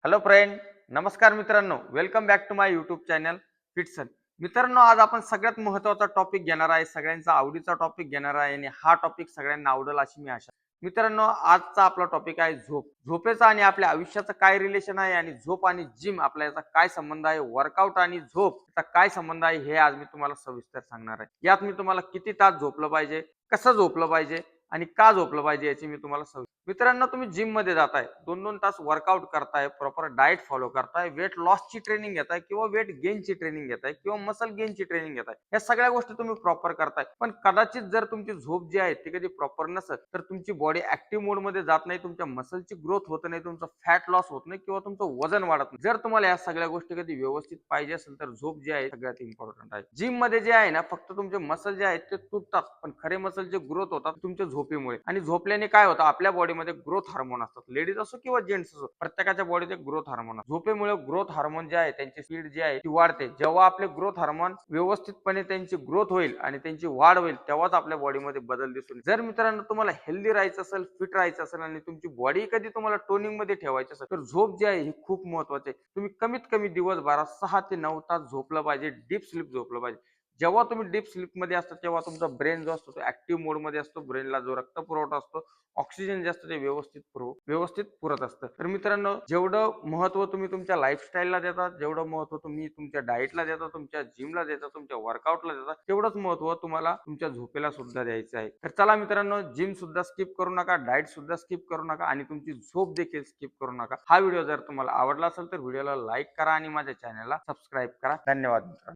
Hello friend, नमस्कार मित्रांनो. Welcome back to my YouTube channel फिटसन. मित्रांनो, आज आपण सगळ्यात महत्त्वाचा टॉपिक घेणार आहे, सगळ्यांचा आवडीचा टॉपिक घेणार आहे आणि हा टॉपिक सगळ्यांना आवडेल अशी मी आशा. मित्रांनो, आजचा आपला टॉपिक आहे झोप. झोपेचा आणि आपल्या आयुष्याचं काय रिलेशन आहे आणि झोप आणि जिम आपल्या याचा काय संबंध आहे, वर्कआउट आणि झोप याचा काय संबंध आहे, हे आज मी तुम्हाला सविस्तर सांगणार आहे. यात मी तुम्हाला किती तास झोपलं पाहिजे, कसं झोपलं पाहिजे आणि का झोपलं पाहिजे याची मी तुम्हाला मित्रांनो, तुम्ही जिम मध्ये जाताय, 2-2 तास वर्कआउट करताय, प्रॉपर डाएट फॉलो करताय, वेट लॉसची ट्रेनिंग घेताय किंवा वेट गेनची ट्रेनिंग घेताय किंवा मसल गेनची ट्रेनिंग घेताय. या सगळ्या गोष्टी तुम्ही प्रॉपर करताय. पण कदाचित जर तुमची झोप जी आहे ती कधी प्रॉपर नसेल, तर तुमची बॉडी ऍक्टिव्ह मोड मध्ये जात नाही, तुमच्या मसलची ग्रोथ होत नाही, तुमचं फॅट लॉस होत नाही किंवा तुमचं वजन वाढत नाही. जर तुम्हाला या सगळ्या गोष्टी कधी व्यवस्थित पाहिजे असेल, तर झोप जी आहे सगळ्यात इम्पॉर्टंट आहे. जिम मध्ये जे आहे ना, फक्त तुमचे मसल जे आहेत ते तुटतात, पण खरे मसल जे ग्रोथ होतात तुमच्या झोपेमुळे. आणि झोपल्याने काय होतं, आपल्या बॉडीमध्ये ग्रोथ हार्मोन असतात, लेडीज असो किंवा जेंट्स असो, प्रत्येकाच्या बॉडीत एक ग्रोथ हार्मोन असतो. झोपेमुळे ग्रोथ हार्मोन जे आहे त्यांची स्पीड जी आहे ती वाढते. जेव्हा आपले ग्रोथ हार्मोन व्यवस्थितपणे त्यांची ग्रोथ होईल आणि त्यांची वाढ होईल, तेव्हाच आपल्या बॉडीमध्ये बदल दिसून. जर मित्रांनो तुम्हाला हेल्दी राहायचं असेल, फिट राहायचं असेल आणि तुमची बॉडी कधी तुम्हाला टोनिंग मध्ये ठेवायची असेल, तर झोप जी आहे ही खूप महत्वाची आहे. तुम्ही कमीत कमी दिवसभरात 6 ते 9 तास झोपलं पाहिजे, डीप स्लीप झोपलं पाहिजे. जेव्हा तुम्ही डीप स्लीप मध्ये असता, तेव्हा तुमचा ब्रेन जो असतो तो ऍक्टिव्ह मोड मध्ये असतो. ब्रेनला जो रक्त पुरवठा असतो, ऑक्सिजन जे असतं ते व्यवस्थित पुरत असतं. तर मित्रांनो, जेवढं महत्व तुम्ही तुमच्या लाईफस्टाईलला देता, जेवढं महत्व तुम्ही तुमच्या डाएटला देता, तुमच्या जिमला देता, तुमच्या वर्कआउटला देता, तेवढंच महत्व तुम्हाला तुमच्या झोपेला सुद्धा द्यायचं आहे. तर चला मित्रांनो, जिम सुद्धा स्किप करू नका, डाएट सुद्धा स्किप करू नका आणि तुमची झोप देखील स्किप करू नका. हा व्हिडिओ जर तुम्हाला आवडला असेल तर व्हिडिओला लाईक करा आणि माझ्या चॅनलला सबस्क्राईब करा. धन्यवाद मित्रांनो.